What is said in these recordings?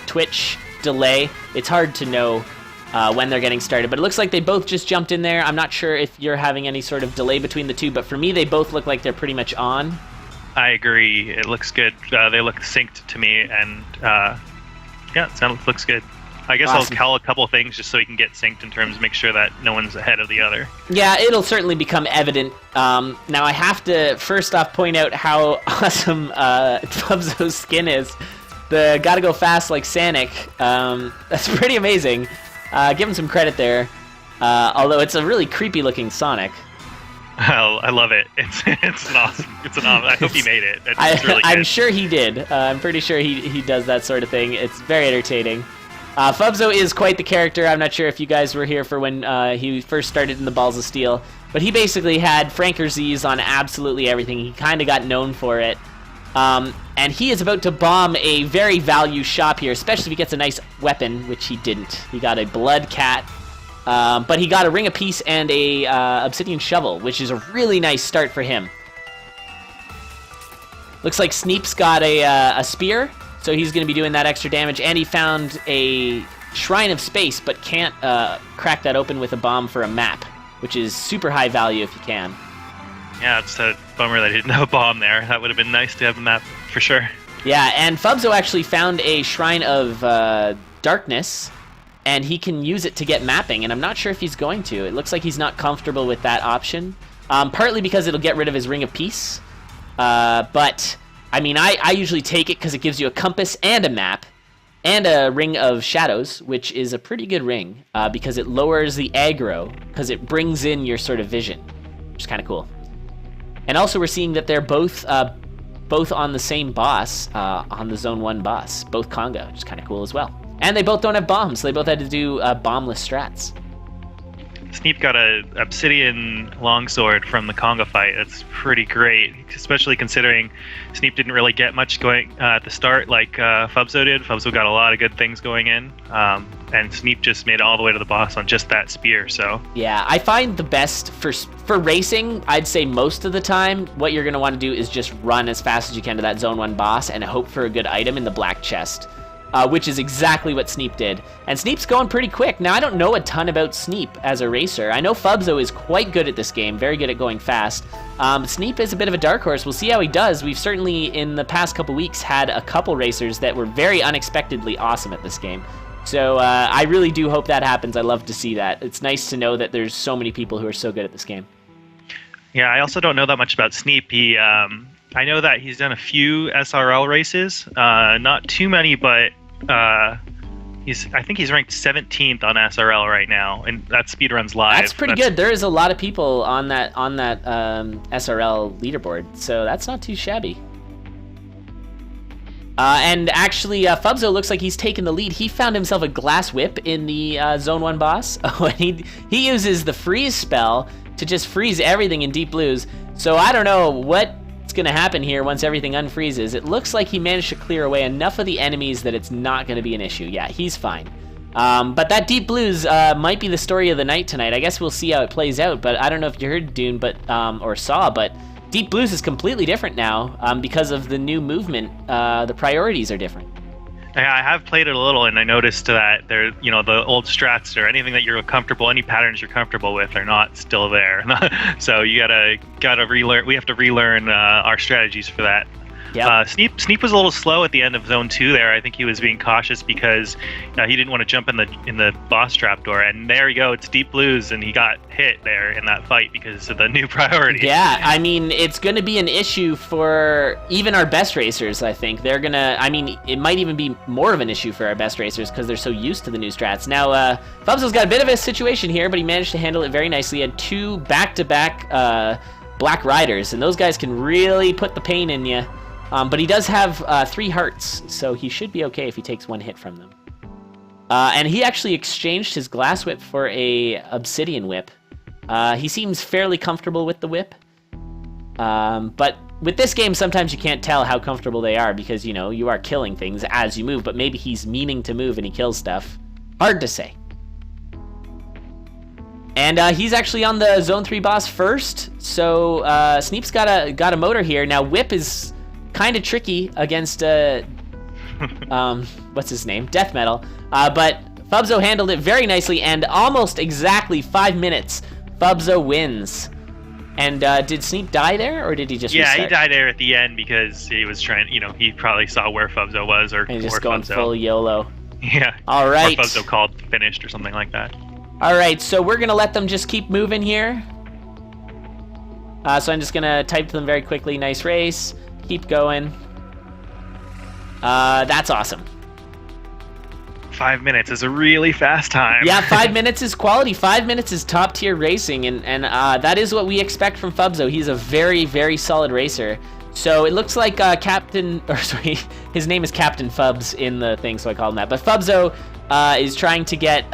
Twitch delay. It's hard to know when they're getting started, but it looks like they both just jumped in there. I'm not sure if you're having any sort of delay between the two, but for me, they both look like they're pretty much on. I agree. It looks good. They look synced to me, and it looks good. I guess Awesome. I'll call a couple things just so we can get synced in terms of make sure that no one's ahead of the other. Yeah, it'll certainly become evident. Now, I have to first off point out how awesome Fubzo's skin is. The gotta go fast like Sonic. That's pretty amazing. Give him some credit there. Although it's a really creepy looking Sonic. I love it. It's an awesome. I hope he made it. It's really good. I'm sure he did. I'm pretty sure he does that sort of thing. It's very entertaining. Fubzo is quite the character. I'm not sure if you guys were here for when he first started in the Balls of Steel, but he basically had Franker Z's on absolutely everything. He kind of got known for it. And he is about to bomb a very value shop here, especially if he gets a nice weapon, which he didn't. He got a Blood Cat, but he got a Ring of Peace and a Obsidian Shovel, which is a really nice start for him. Looks like Sneep's got a Spear, so he's going to be doing that extra damage, and he found a Shrine of Space, but can't crack that open with a bomb for a map, which is super high value if you can. Yeah, it's a bummer that he didn't have a bomb there. That would have been nice to have a map, for sure. Yeah, and Fubzo actually found a Shrine of Darkness, and he can use it to get mapping, and I'm not sure if he's going to. It looks like he's not comfortable with that option, partly because it'll get rid of his Ring of Peace, but, I mean, I usually take it because it gives you a compass and a map, and a Ring of Shadows, which is a pretty good ring, because it lowers the aggro, because it brings in your sort of vision, which is kind of cool. And also we're seeing that they're both on the same boss, on the Zone 1 boss, both Conga, which is kind of cool as well. And they both don't have bombs, so they both had to do bombless strats. Sneep got a Obsidian longsword from the Conga fight. That's pretty great, especially considering Sneep didn't really get much going at the start like Fubzo did. Fubzo got a lot of good things going in, and Sneep just made it all the way to the boss on just that spear. So yeah, I find the best for racing, I'd say most of the time, what you're going to want to do is just run as fast as you can to that Zone 1 boss and hope for a good item in the black chest. Which is exactly what Sneep did. And Sneep's going pretty quick. Now, I don't know a ton about Sneep as a racer. I know Fubzo is quite good at this game, very good at going fast. Sneep is a bit of a dark horse. We'll see how he does. We've certainly, in the past couple weeks, had a couple racers that were very unexpectedly awesome at this game. So I really do hope that happens. I love to see that. It's nice to know that there's so many people who are so good at this game. Yeah, I also don't know that much about Sneep. I know that he's done a few SRL races, not too many, but I think he's ranked 17th on SRL right now, and that speedruns live. That's pretty good. There is a lot of people on that SRL leaderboard, so that's not too shabby. And actually, Fubzo looks like he's taken the lead. He found himself a glass whip in the Zone 1 boss. And he uses the freeze spell to just freeze everything in Deep Blues. So I don't know what's going to happen here once everything unfreezes. It looks like he managed to clear away enough of the enemies that it's not going to be an issue. Yeah, he's fine. But that Deep Blues might be the story of the night tonight. I guess we'll see how it plays out. But I don't know if you heard, Dune, or saw, but Deep Blues is completely different now because of the new movement. The priorities are different. Yeah, I have played it a little, and I noticed that there, the old strats or anything that you're comfortable, any patterns you're comfortable with, are not still there. So you gotta relearn. We have to relearn our strategies for that. Yep. Sneep was a little slow at the end of Zone 2 there. I think he was being cautious because he didn't want to jump in the boss trapdoor. And there you go, it's Deep Blues, and he got hit there in that fight because of the new priority. Yeah, I mean, it's going to be an issue for even our best racers, I think. It might even be more of an issue for our best racers because they're so used to the new strats. Now, Fubzo's got a bit of a situation here, but he managed to handle it very nicely. He had two back-to-back Black Riders, and those guys can really put the pain in you. But he does have 3 hearts, so he should be okay if he takes 1 hit from them. And he actually exchanged his glass whip for a obsidian whip. He seems fairly comfortable with the whip. But with this game, sometimes you can't tell how comfortable they are because, you are killing things as you move, but maybe he's meaning to move and he kills stuff. Hard to say. And he's actually on the Zone 3 boss first, so Sneep's got a motor here. Now, whip is kind of tricky against what's his name? Death Metal. But Fubzo handled it very nicely, and almost exactly 5 minutes, Fubzo wins. And did Sneep die there, or did he just restart? He died there at the end because he was trying, he probably saw where Fubzo was, or and just or going Fubzo. Full YOLO. Yeah. All right. Or Fubzo called finished or something like that. All right, so we're going to let them just keep moving here. So I'm just going to type to them very quickly. Nice race. Keep going. That's awesome. 5 minutes is a really fast time. Yeah, 5 minutes is quality. 5 minutes is top tier racing, and that is what we expect from Fubzo. He's a very, very solid racer. So it looks like his name is Captain Fubs in the thing, so I call him that. But Fubzo is trying to get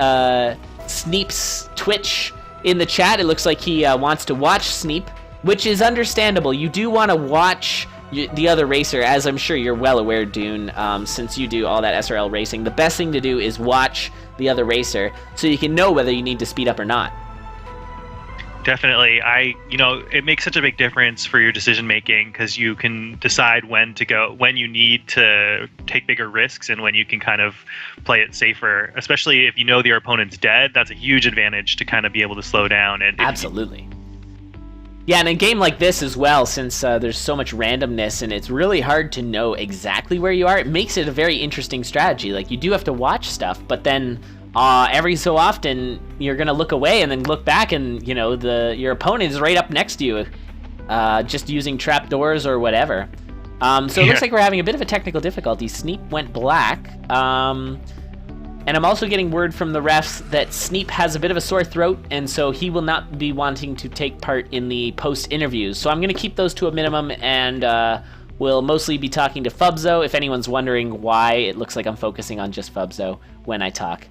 Sneep's Twitch in the chat. It looks like he wants to watch Sneep, which is understandable. You do want to watch the other racer, as I'm sure you're well aware, Dune, since you do all that SRL racing. The best thing to do is watch the other racer so you can know whether you need to speed up or not. Definitely. It makes such a big difference for your decision making, because you can decide when you need to take bigger risks and when you can kind of play it safer, especially if you know your opponent's dead. That's a huge advantage to kind of be able to slow down. And absolutely. Yeah, and a game like this as well, since there's so much randomness and it's really hard to know exactly where you are, it makes it a very interesting strategy. Like, you do have to watch stuff, but then every so often you're going to look away and then look back, and your opponent is right up next to you, just using trapdoors or whatever. So it looks like we're having a bit of a technical difficulty. Sneep went black. And I'm also getting word from the refs that Sneep has a bit of a sore throat, and so he will not be wanting to take part in the post-interviews. So I'm going to keep those to a minimum, and we'll mostly be talking to Fubzo, if anyone's wondering why it looks like I'm focusing on just Fubzo when I talk.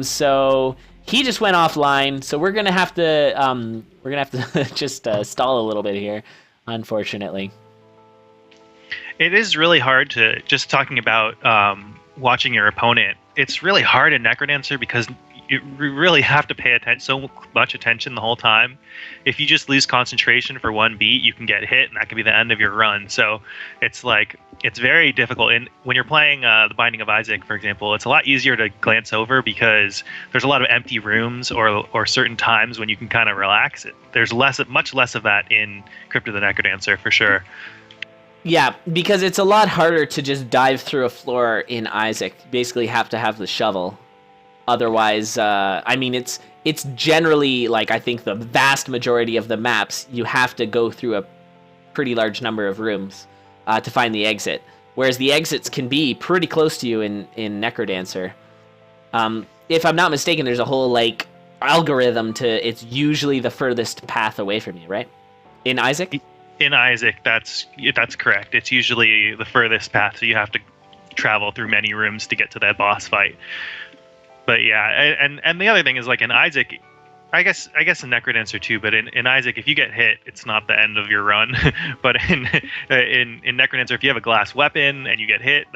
So he just went offline, so we're going to have to just stall a little bit here, unfortunately. It is really hard to, just talking about watching your opponent, it's really hard in Necrodancer because you really have to pay so much attention the whole time. If you just lose concentration for one beat, you can get hit, and that could be the end of your run. So it's very difficult. And when you're playing The Binding of Isaac, for example, it's a lot easier to glance over because there's a lot of empty rooms or certain times when you can kind of relax. There's much less of that in Crypt of the Necrodancer, for sure. Yeah, because it's a lot harder to just dive through a floor in Isaac. You basically have to have the shovel. Otherwise, it's generally, I think the vast majority of the maps, you have to go through a pretty large number of rooms to find the exit. Whereas the exits can be pretty close to you in Necrodancer. If I'm not mistaken, there's a whole, algorithm to, it's usually the furthest path away from you, right? In Isaac? In Isaac, that's correct. It's usually the furthest path, so you have to travel through many rooms to get to that boss fight. But yeah, and the other thing is, in Isaac, I guess in Necrodancer too, but in Isaac, if you get hit, it's not the end of your run. But in Necrodancer, if you have a glass weapon and you get hit,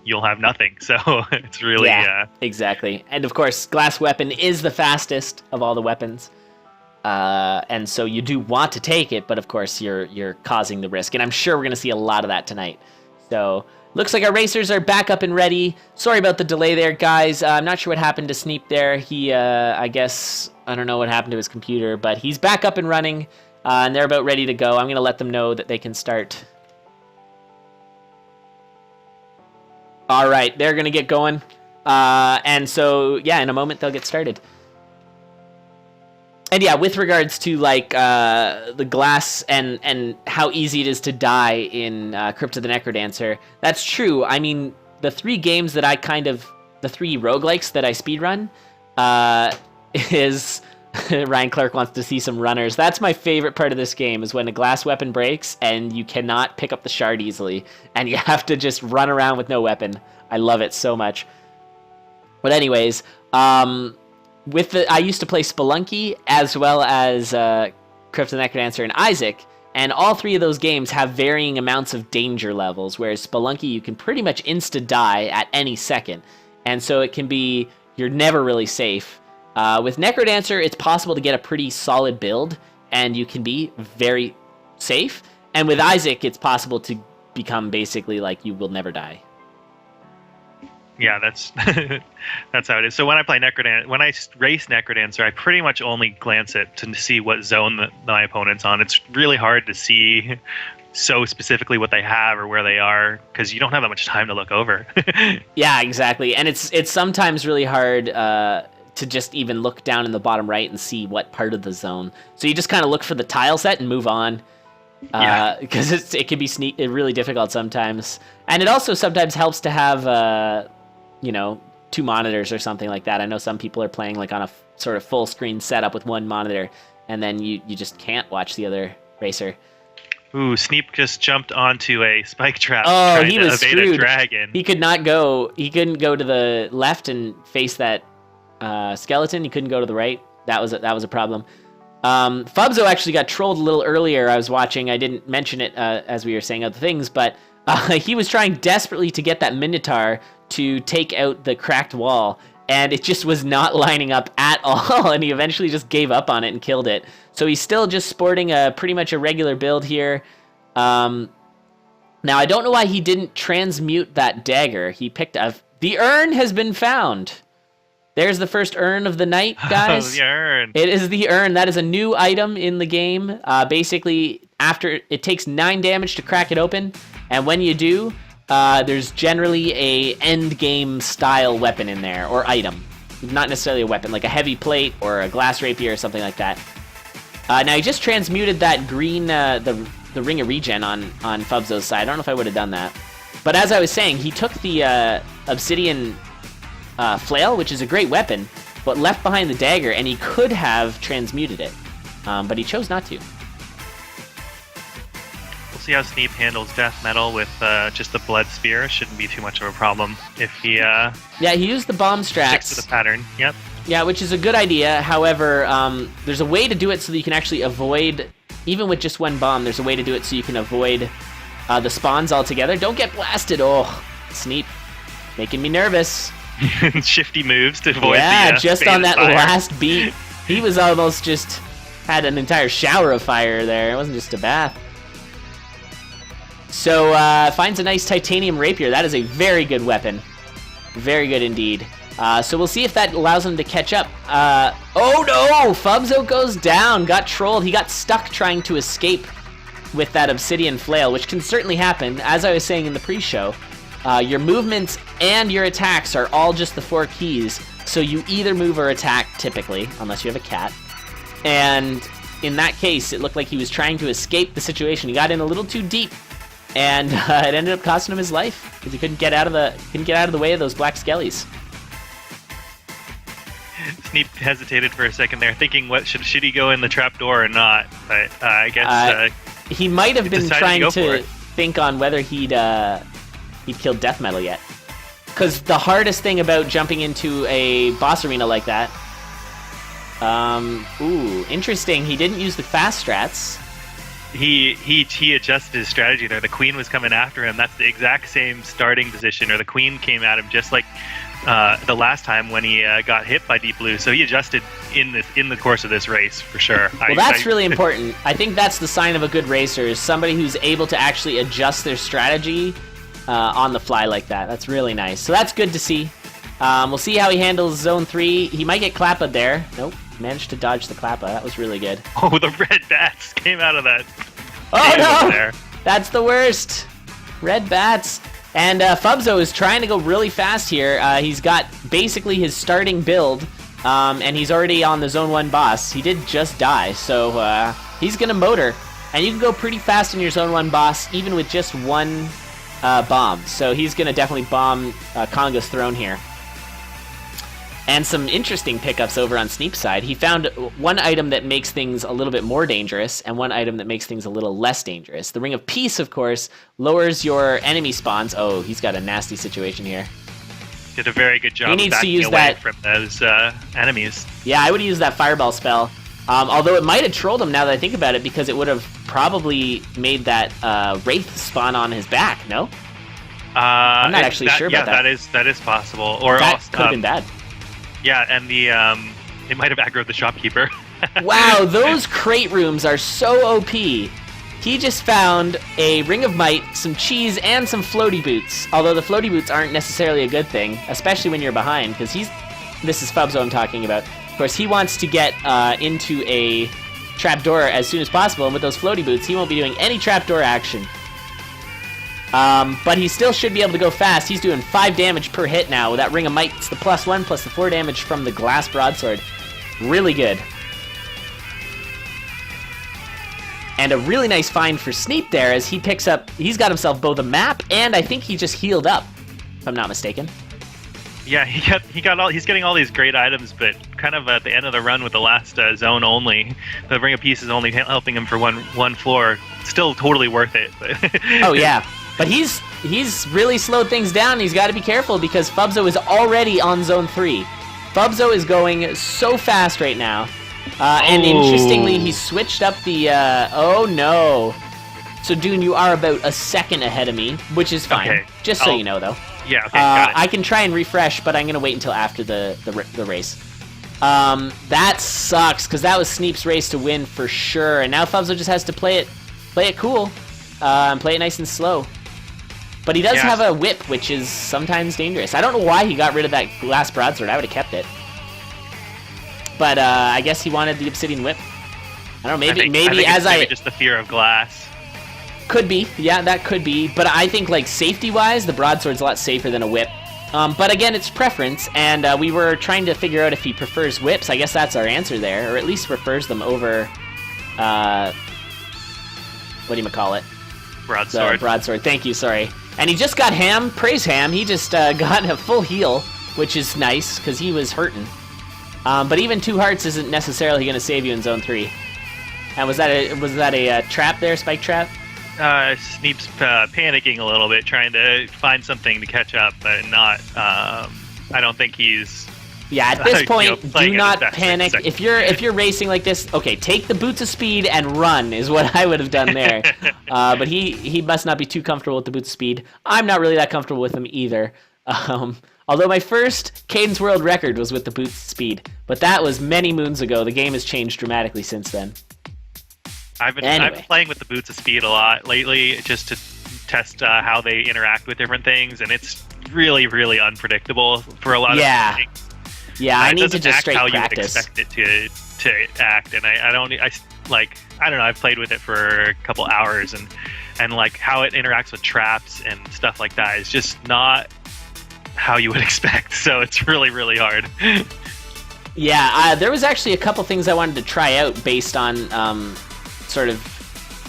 you'll have nothing. So it's really exactly. And of course, glass weapon is the fastest of all the weapons. And so you do want to take it, but of course you're causing the risk. And I'm sure we're going to see a lot of that tonight. So looks like our racers are back up and ready. Sorry about the delay there, guys. I'm not sure what happened to Sneep there. He, I don't know what happened to his computer, but he's back up and running, and they're about ready to go. I'm going to let them know that they can start. All right, they're going to get going. And so, yeah, in a moment they'll get started. And yeah, with regards to the glass and how easy it is to die in Crypt of the Necrodancer, that's true. I mean, the three roguelikes that I speedrun is Ryan Clark wants to see some runners. That's my favorite part of this game, is when a glass weapon breaks and you cannot pick up the shard easily, and you have to just run around with no weapon. I love it so much. But anyways, I used to play Spelunky as well as Crypt of the Necrodancer and Isaac, and all three of those games have varying amounts of danger levels, whereas Spelunky you can pretty much insta-die at any second, and so it can be, you're never really safe. With Necrodancer, it's possible to get a pretty solid build, and you can be very safe, and with Isaac, it's possible to become basically like you will never die. Yeah, that's that's how it is. So when I play when I race Necrodancer, I pretty much only glance at to see what zone my opponent's on. It's really hard to see so specifically what they have or where they are because you don't have that much time to look over. Yeah, exactly. And it's sometimes really hard to just even look down in the bottom right and see what part of the zone. So you just kind of look for the tile set and move on. Because it can be really difficult sometimes. And it also sometimes helps to have, two monitors or something like that. I know some people are playing like on a sort of full screen setup with one monitor, and then you just can't watch the other racer. Ooh, Sneep just jumped onto a spike trap. Oh, he was screwed. A dragon. He couldn't go to the left and face that skeleton. He couldn't go to the right. That was a problem. Fubzo actually got trolled a little earlier. I was watching. I didn't mention it as we were saying other things, but he was trying desperately to get that Minotaur to take out the cracked wall, and it just was not lining up at all, and he eventually just gave up on it and killed it. So he's still just sporting pretty much a regular build here. Now, I don't know why he didn't transmute that dagger. He picked up... The urn has been found! There's the first urn of the night, guys. Oh, the urn. It is the urn. That is a new item in the game. Basically, after it takes 9 damage to crack it open, and when you do, there's generally a end game style weapon in there, or item. Not necessarily a weapon, like a heavy plate or a glass rapier or something like that. Now, he just transmuted that green, the Ring of Regen on Fubzo's side. I don't know if I would have done that. But as I was saying, he took the Obsidian... flail, which is a great weapon, but left behind the dagger, and he could have transmuted it, but he chose not to. We'll see how Sneep handles death metal with just the blood spear. Shouldn't be too much of a problem if he yeah, he used the bomb strats. Sticks to the pattern. Yep. Yeah, which is a good idea. However, there's a way to do it so that you can actually avoid, even with just one bomb, there's a way to do it so you can avoid the spawns altogether. Don't get blasted. Oh, Sneep, making me nervous. Shifty moves to avoid just on that fire. Last beat, he was almost just had an entire shower of fire there. It wasn't just a bath. So finds a nice titanium rapier. That is a very good weapon, very good indeed. So we'll see if that allows him to catch up. Oh no, Fubzo goes down, got trolled. He got stuck trying to escape with that obsidian flail, which can certainly happen. As I was saying in the pre-show, your movements and your attacks are all just the 4 keys, so you either move or attack, typically, unless you have a cat. And in that case, it looked like he was trying to escape the situation. He got in a little too deep, and it ended up costing him his life because he couldn't get out of the way of those black skellies. Sneep hesitated for a second there, thinking, "What should he go in the trapdoor or not?" But I guess he might have been trying to think on whether he'd killed death metal yet. Because the hardest thing about jumping into a boss arena like that... interesting. He didn't use the fast strats. He adjusted his strategy there. The queen was coming after him. That's the exact same starting position, or the queen came at him just like the last time when he got hit by Deep Blue. So he adjusted in the course of this race for sure. Well, that's really important. I think that's the sign of a good racer, is somebody who's able to actually adjust their strategy on the fly like that. That's really nice. So that's good to see. We'll see how he handles Zone 3. He might get Clappa there. Nope. Managed to dodge the Clappa. That was really good. Oh, the red bats came out of that. Oh, no! There. That's the worst. Red bats. And Fubzo is trying to go really fast here. He's got basically his starting build, and he's already on the Zone 1 boss. He did just die, so he's going to motor. And you can go pretty fast in your Zone 1 boss, even with just one bomb. So he's going to definitely bomb Conga's throne here. And some interesting pickups over on Sneep's side. He found one item that makes things a little bit more dangerous, and one item that makes things a little less dangerous. The Ring of Peace, of course, lowers your enemy spawns. Oh, he's got a nasty situation here. Did a very good job. He needs to use that from those enemies. Yeah, I would use that fireball spell. Although it might have trolled him now that I think about it, because it would have probably made that Wraith spawn on his back, no? I'm not actually sure about that. Yeah, that is possible. Or that could have been bad. Yeah, and it might have aggroed the shopkeeper. Wow, those crate rooms are so OP. He just found a Ring of Might, some cheese, and some floaty boots. Although the floaty boots aren't necessarily a good thing, especially when you're behind, because this is Fubzo I'm talking about. Of course, he wants to get into a trapdoor as soon as possible, and with those floaty boots, he won't be doing any trapdoor action. But he still should be able to go fast. He's doing 5 damage per hit now. With that Ring of Might, it's the +1 plus the 4 damage from the glass broadsword. Really good. And a really nice find for Sneep there as he's got himself both a map and I think he just healed up, if I'm not mistaken. Yeah, he's getting all these great items, but kind of at the end of the run with the last zone only, the Ring of Peace is only helping him for one floor. Still totally worth it. Oh yeah, but he's really slowed things down. He's got to be careful because Fubzo is already on zone 3. Fubzo is going so fast right now. And interestingly, he switched up the, oh no. So Dune, you are about a second ahead of me, which is fine. Okay. Just so you know, though. Yeah, okay, got it. I can try and refresh, but I'm going to wait until after the race. That sucks, because that was Sneep's race to win for sure, and now Fubzo just has to play it cool, and play it nice and slow. But he does have a whip, which is sometimes dangerous. I don't know why he got rid of that glass broadsword. I would have kept it. But I guess he wanted the obsidian whip. I don't know, maybe just the fear of glass. Could be, yeah, that could be. But I think, like, safety-wise, the broadsword's a lot safer than a whip. But again, it's preference, and we were trying to figure out if he prefers whips. I guess that's our answer there, or at least prefers them over, whatchamacallit? Broadsword. Broadsword, thank you, sorry. And he just got Ham, praise Ham, he just got a full heal, which is nice, because he was hurting. But even 2 hearts isn't necessarily going to save you in zone 3. And was that a trap there, spike trap? Sneep's panicking a little bit, trying to find something to catch up, but not. I don't think he's. Yeah, at this point, do not panic. If you're racing like this, okay, take the boots of speed and run is what I would have done there. But he must not be too comfortable with the boots of speed. I'm not really that comfortable with them either. Although my first Cadence World record was with the boots of speed, but that was many moons ago. The game has changed dramatically since then. I've been playing with the boots of speed a lot lately, just to test how they interact with different things, and it's really, really unpredictable for a lot of things. Yeah, I need to just straight practice. It doesn't act how you would expect it to act, and I don't know. I've played with it for a couple hours, and like how it interacts with traps and stuff like that is just not how you would expect. So it's really, really hard. Yeah, there was actually a couple things I wanted to try out based on sort of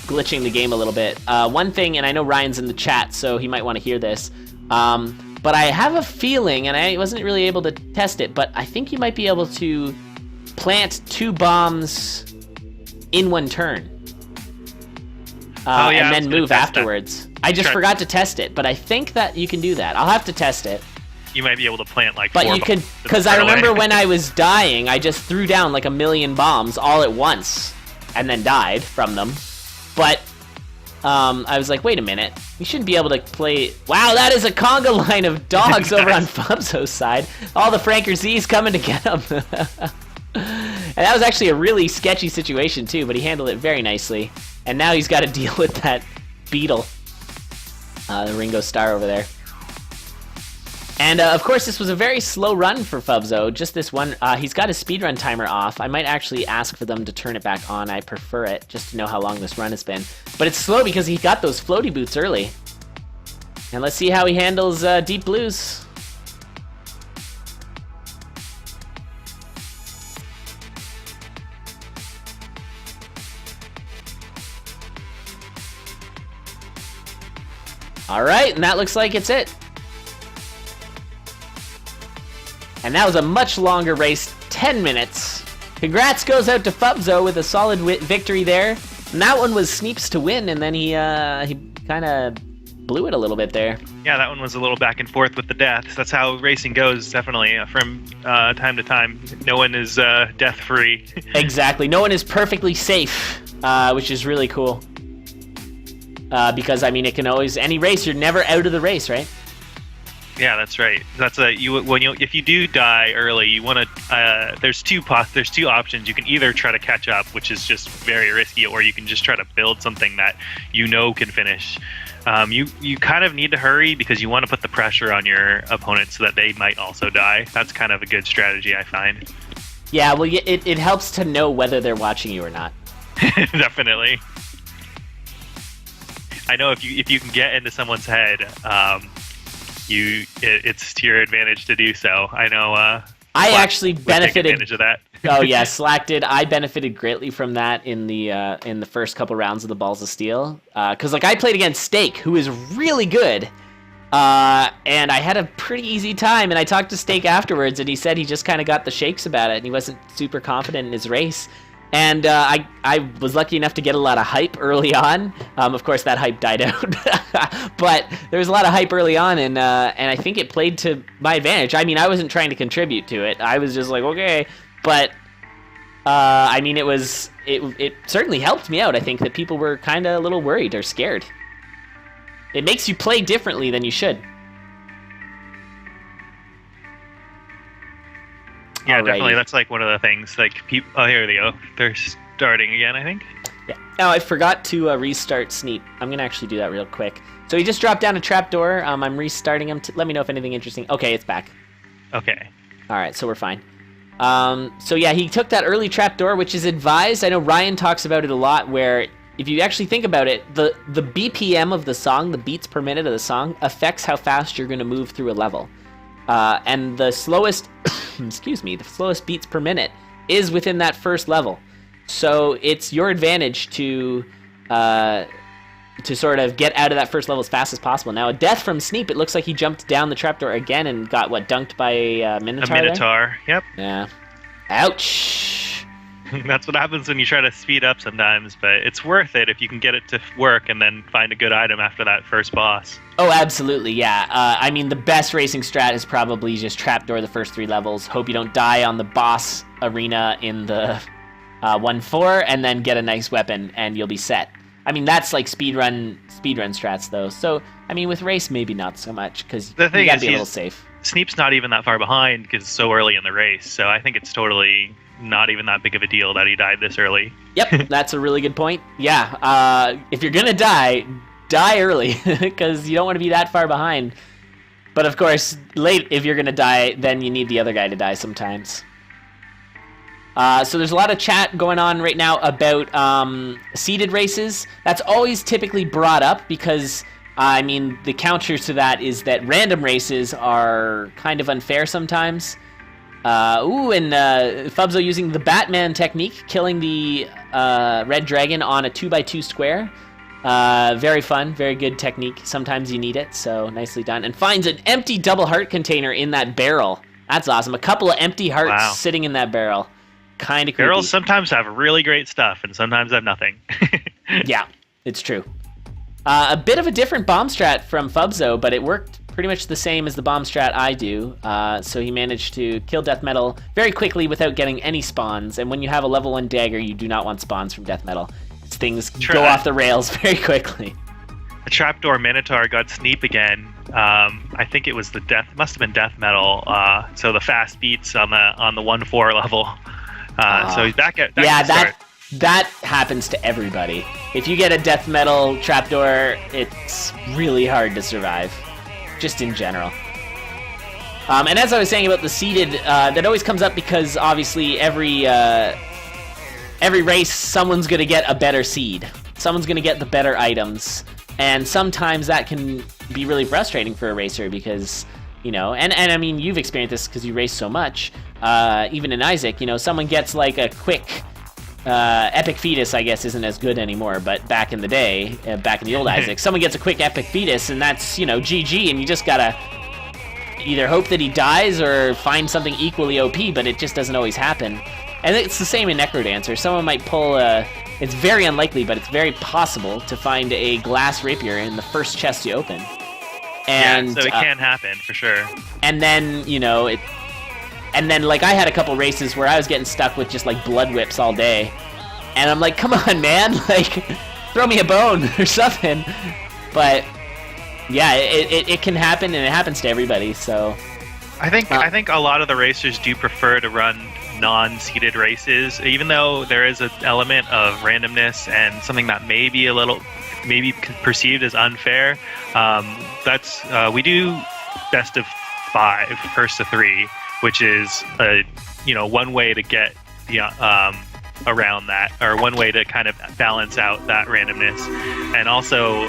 glitching the game a little bit. One thing, and I know Ryan's in the chat, so he might want to hear this, but I have a feeling, and I wasn't really able to test it, but I think you might be able to plant 2 bombs in one turn. And then move afterwards. I just forgot to test it, but I think that you can do that. I'll have to test it. You might be able to plant like 4 bombs. But you could, because I remember when I was dying, I just threw down like 1,000,000 bombs all at once, and then died from them. But I was like, wait a minute, you shouldn't be able to play. Wow, that is a conga line of dogs over on Fubzo's side. All the Franker Z's coming to get him. And that was actually a really sketchy situation too, but he handled it very nicely. And now he's got to deal with that beetle, the Ringo Star over there. And of course, this was a very slow run for Fubzo. Just this one. He's got his speedrun timer off. I might actually ask for them to turn it back on. I prefer it, just to know how long this run has been. But it's slow because he got those floaty boots early. And let's see how he handles Deep Blues. All right, and that looks like it's it. And that was a much longer race, 10 minutes. Congrats goes out to Fubzo with a solid victory there. And that one was Sneep's to win, and then he kind of blew it a little bit there. Yeah, that one was a little back and forth with the deaths. That's how racing goes, definitely, from time to time. No one is death-free. Exactly. No one is perfectly safe, which is really cool. Because, I mean, it can always... Any race, you're never out of the race, right? Yeah, that's right. That's if you do die early, you want to. There's two options. You can either try to catch up, which is just very risky, or you can just try to build something that can finish. You kind of need to hurry because you want to put the pressure on your opponent so that they might also die. That's kind of a good strategy, I find. Yeah, well, it helps to know whether they're watching you or not. Definitely. I know if you can get into someone's head, it's to your advantage to do so. I know. I actually benefited. Take advantage of that. Oh yeah, Slack did. I benefited greatly from that in the first couple rounds of the Balls of Steel, because I played against Steak, who is really good, and I had a pretty easy time. And I talked to Steak afterwards, and he said he just kind of got the shakes about it, and he wasn't super confident in his race. And I was lucky enough to get a lot of hype early on. Of course, that hype died out, but there was a lot of hype early on, and I think it played to my advantage. I mean, I wasn't trying to contribute to it. I was just like, okay, but I mean, it certainly helped me out. I think that people were kind of a little worried or scared. It makes you play differently than you should. Yeah, Alrighty. definitely. That's like one of the things. Oh, here they go. They're starting again, I think. Yeah. Oh, I forgot to restart Sneep. I'm gonna actually do that real quick. So he just dropped down a trapdoor. I'm restarting him. Let me know if anything interesting. Okay, it's back. Okay. All right, so we're fine. So yeah, he took that early trapdoor, which is advised. I know Ryan talks about it a lot, where if you actually think about it, the BPM of the song, the beats per minute of the song, affects how fast you're gonna move through a level. And the slowest, the slowest beats per minute is within that first level. So it's your advantage to sort of get out of that first level as fast as possible. Now, a death from Sneep, it looks like he jumped down the trapdoor again and got, dunked by a Minotaur? A Minotaur, yep. Yeah. Ouch! That's what happens when you try to speed up sometimes, but it's worth it if you can get it to work and then find a good item after that first boss. Oh, absolutely, yeah. I mean, the best racing strat is probably just trapdoor the first 3 levels, hope you don't die on the boss arena in the 1-4, and then get a nice weapon, and you'll be set. I mean, that's like speedrun strats, though. So, I mean, with race, maybe not so much, because you gotta be a little safe. Sneep's not even that far behind because it's so early in the race, so I think it's totally not even that big of a deal that he died this early. Yep, that's a really good point. Yeah, if you're gonna die early, because you don't want to be that far behind. But of course, late, if you're gonna die, then you need the other guy to die sometimes. So there's a lot of chat going on right now about seeded races. That's always typically brought up because, I mean, the counter to that is that random races are kind of unfair sometimes. And Fubzo using the Batman technique, killing the red dragon on a 2x2 square. Very fun, very good technique. Sometimes you need it, so nicely done. And finds an empty double heart container in that barrel. That's awesome. A couple of empty hearts sitting in that barrel. Kind of creepy. Barrels sometimes have really great stuff, and sometimes have nothing. Yeah, it's true. A bit of a different bomb strat from Fubzo, but it worked pretty much the same as the bomb strat I do. So he managed to kill Death Metal very quickly without getting any spawns. And when you have a level 1 dagger, you do not want spawns from Death Metal. Things go off the rails very quickly. A trapdoor Minotaur got Sneep again. I think it was must have been Death Metal. So the fast beats on the 1-4 level. So he's back at that happens to everybody. If you get a Death Metal trapdoor, it's really hard to survive, just in general. And as I was saying about the seeded, that always comes up because obviously every race, someone's going to get a better seed. Someone's going to get the better items. And sometimes that can be really frustrating for a racer because, and I mean, you've experienced this because you race so much. Even in Isaac, someone gets like a quick epic fetus, I guess, isn't as good anymore. But back in the day, back in the old Isaac, someone gets a quick epic fetus and that's, GG. And you just got to either hope that he dies or find something equally OP, but it just doesn't always happen. And it's the same in Necrodancer. Someone might pull it's very unlikely, but it's very possible to find a glass rapier in the first chest you open. And, so it can happen, for sure. And then, like, I had a couple races where I was getting stuck with just, like, blood whips all day. And I'm like, come on, man, like, throw me a bone or something. But yeah, it can happen, and it happens to everybody. So I think a lot of the racers do prefer to run non-seeded races, even though there is an element of randomness and something that may be a little maybe perceived as unfair. We do best of 5, first to 3, which is one way to get the around that, or one way to kind of balance out that randomness. And also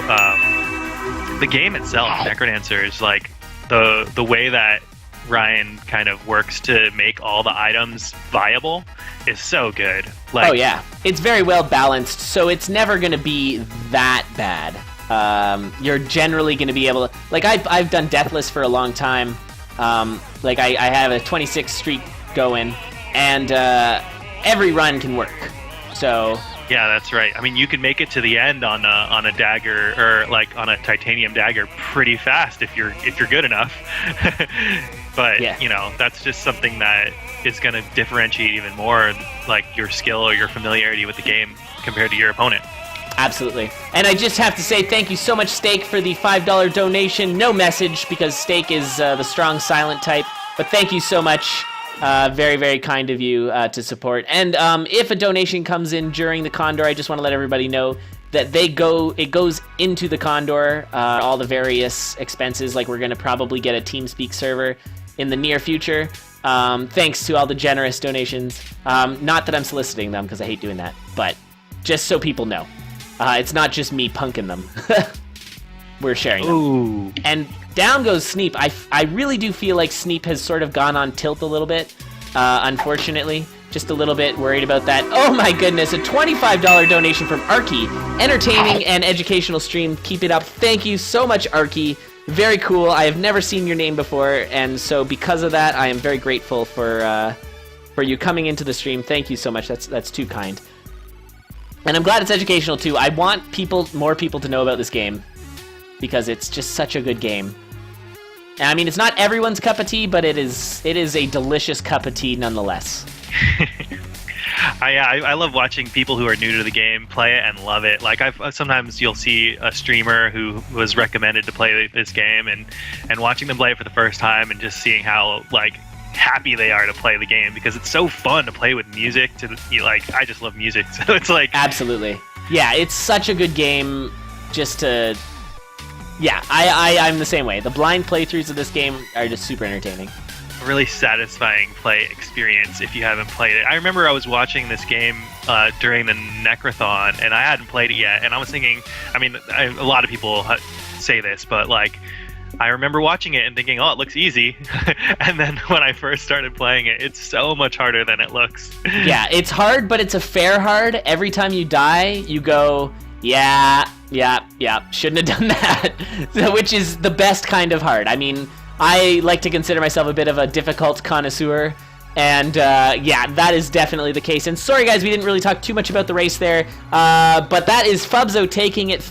the game itself, Necrodancers, like the way that Ryan kind of works to make all the items viable is so good. Like, oh yeah, it's very well balanced, so it's never going to be that bad. You're generally going to be able to, like, I've done Deathless for a long time. Like I have a 26 streak going, and every run can work. So yeah, that's right. I mean, you can make it to the end on a dagger, or like on a titanium dagger, pretty fast if you're good enough. But yeah, that's just something that is going to differentiate even more, like your skill or your familiarity with the game compared to your opponent. Absolutely. And I just have to say thank you so much, Steak, for the $5 donation. No message, because Steak is the strong silent type. But thank you so much. Very, very kind of you to support. And if a donation comes in during the Condor, I just want to let everybody know that it goes into the Condor, all the various expenses. Like, we're going to probably get a TeamSpeak server in the near future. Thanks to all the generous donations. Not that I'm soliciting them, because I hate doing that, but just so people know. It's not just me punking them. We're sharing them. Ooh. And down goes Sneep. I really do feel like Sneep has sort of gone on tilt a little bit, unfortunately. Just a little bit worried about that. Oh my goodness, a $25 donation from Arky. Entertaining and educational stream. Keep it up. Thank you so much, Arky. Very cool. I have never seen your name before, and so because of that, I am very grateful for you coming into the stream. Thank you so much. That's too kind. And I'm glad it's educational too. I want more people to know about this game, because it's just such a good game. And I mean, it's not everyone's cup of tea, but it is a delicious cup of tea nonetheless. I love watching people who are new to the game play it and love it. Like, sometimes you'll see a streamer who was recommended to play this game, and watching them play it for the first time and just seeing how like happy they are to play the game, because it's so fun to play with music. I just love music, so it's like absolutely, yeah, it's such a good game. I'm the same way. The blind playthroughs of this game are just super entertaining. Really satisfying play experience if you haven't played it. I remember I was watching this game during the Necrothon, and I hadn't played it yet, and I was thinking, I mean, a lot of people say this, but like, I remember watching it and thinking, oh, it looks easy. And then when I first started playing it, it's so much harder than it looks. Yeah, it's hard, but it's a fair hard. Every time you die, you go, yeah, shouldn't have done that. Which is the best kind of hard. I mean, I like to consider myself a bit of a difficult connoisseur, and that is definitely the case. And sorry guys, we didn't really talk too much about the race there, but that is Fubzo taking it through.